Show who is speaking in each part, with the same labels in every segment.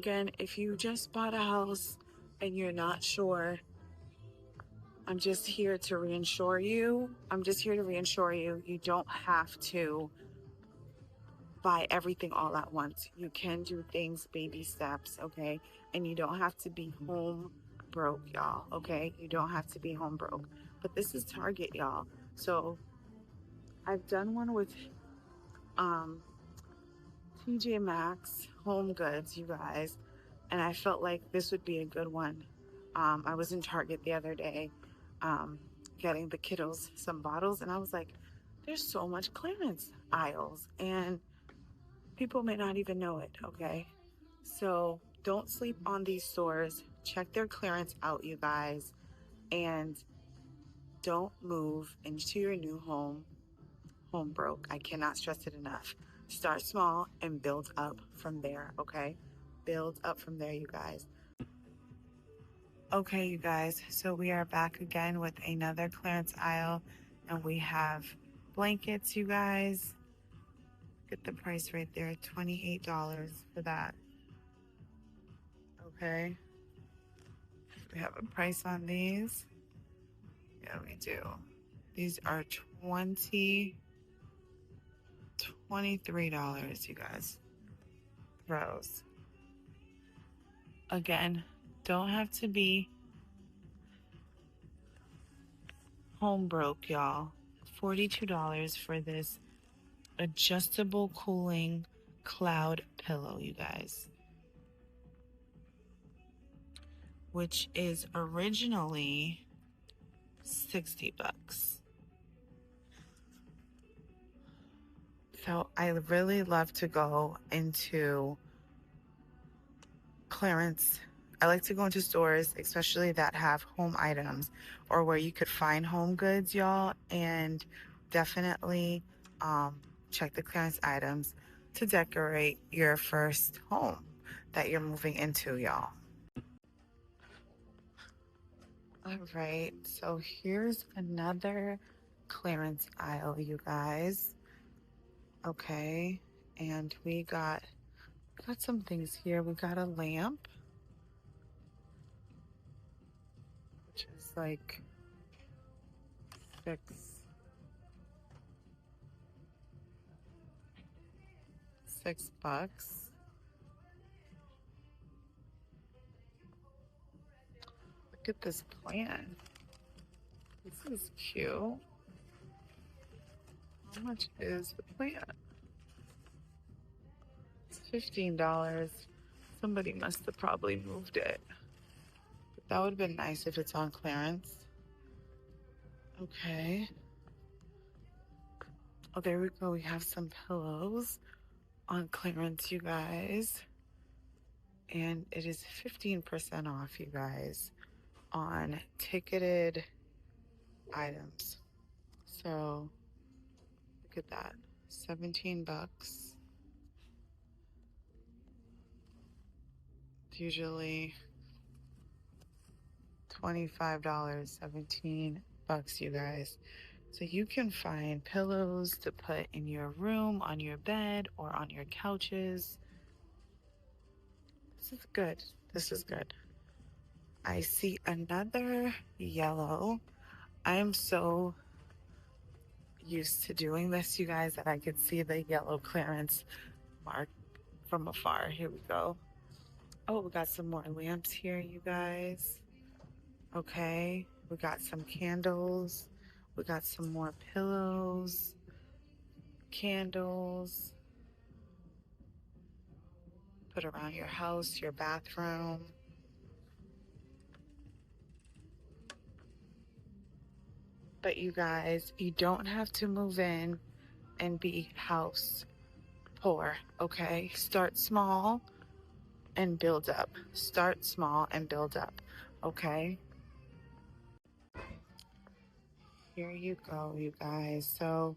Speaker 1: again, if you just bought a house and you're not sure, I'm just here to reinsure you. You don't have to buy everything all at once. You can do things baby steps, okay? And you don't have to be home broke, y'all, okay? You don't have to be home broke. But this is Target, y'all. So I've done one with TJ Maxx Home Goods, you guys, and I felt like this would be a good one. I was in Target the other day getting the kiddos some bottles, and I was like, there's so much clearance aisles, and people may not even know it, okay? So don't sleep on these stores. Check their clearance out, you guys, and don't move into your new home broke. I cannot stress it enough. Start small and build up from there, okay? Build up from there, you guys. Okay, you guys, so we are back again with another clearance aisle, and we have blankets, you guys. Get the price right there, $28 for that. Okay. We have a price on these. Yeah, we do. These are $23, you guys. Rows. Again, don't have to be home broke, y'all. $42 for this adjustable cooling cloud pillow, you guys, which is originally $60. So I really love to go into clearance. I like to go into stores, especially that have home items or where you could find home goods, y'all, and definitely check the clearance items to decorate your first home that you're moving into, y'all. All right, so here's another clearance aisle, you guys. Okay, and we got some things here. We got a lamp, which is like $6. Look at this plant. This is cute. How much is the plant? It's $15. Somebody must have probably moved it. But that would have been nice if it's on clearance. Okay. Oh, there we go. We have some pillows on clearance, you guys. And it is 15% off, you guys, on ticketed items. So look at that, $17. It's usually $25, $17, you guys. So you can find pillows to put in your room, on your bed, or on your couches. This is good. This is good. I see another yellow. I am so used to doing this, you guys, that I could see the yellow clearance mark from afar. Here we go. Oh, we got some more lamps here, you guys. Okay, we got some candles. We got some more pillows, candles. Put around your house, your bathroom. But you guys, you don't have to move in and be house poor, okay? Start small and build up. Start small and build up, okay? Here you go, you guys. So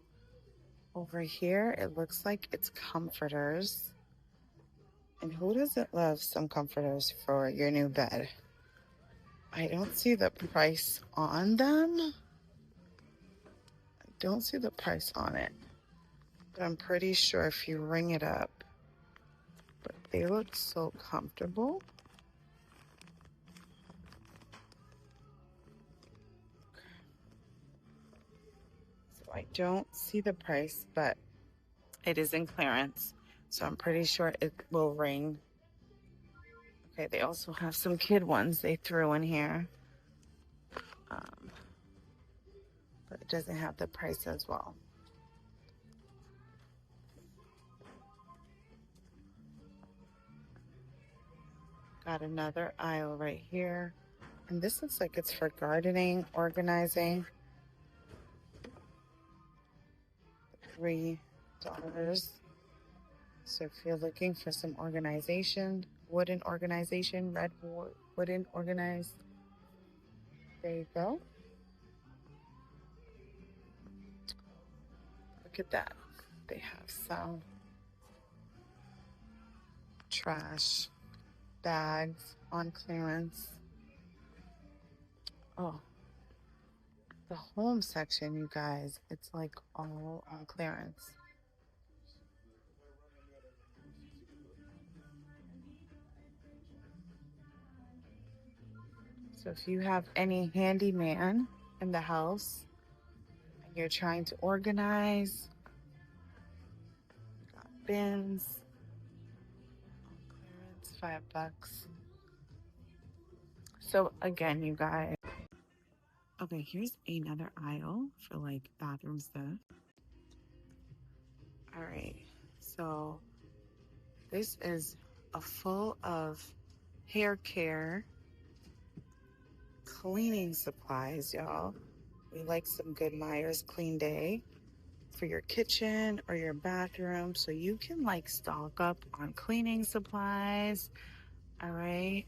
Speaker 1: over here, it looks like it's comforters. And who doesn't love some comforters for your new bed? I don't see the price on them. Don't see the price on it, but I'm pretty sure if you ring it up, but they look so comfortable. So I don't see the price, but it is in clearance, so I'm pretty sure it will ring. Okay, they also have some kid ones they threw in here, but it doesn't have the price as well. Got another aisle right here, and this looks like it's for gardening, organizing. $3. So if you're looking for some organization, wooden organization, red wooden organized, there you go. Look at that. They have some trash bags on clearance. Oh, the home section, you guys, it's like all on clearance. So if you have any handyman in the house and you're trying to organize, got bins on clearance, $5. So again, you guys, okay, here's another aisle for like bathroom stuff. All right, so this is a full of hair care, cleaning supplies, y'all. We like some good Myers Clean Day for your kitchen or your bathroom, so you can like stock up on cleaning supplies. All right,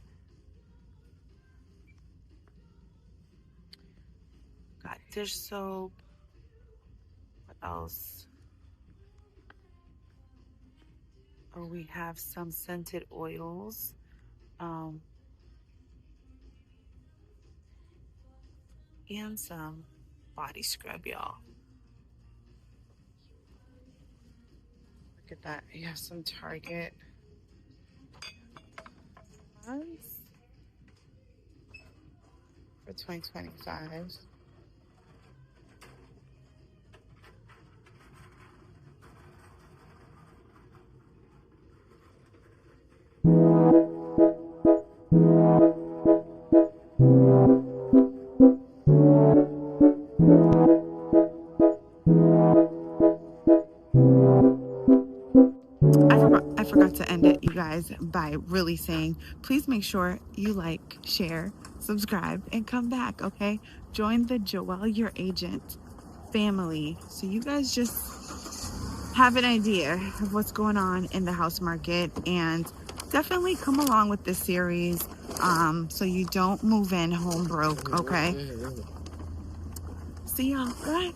Speaker 1: got dish soap. What else? Oh, we have some scented oils. And some body scrub, y'all. Look at that. You have some Target ones for $20.25. I forgot to end it, you guys, by really saying, please make sure you like, share, subscribe, and come back, okay? Join the Joelle Your Agent family, so you guys just have an idea of what's going on in the house market, and definitely come along with this series so you don't move in home broke, okay? See y'all. Bye.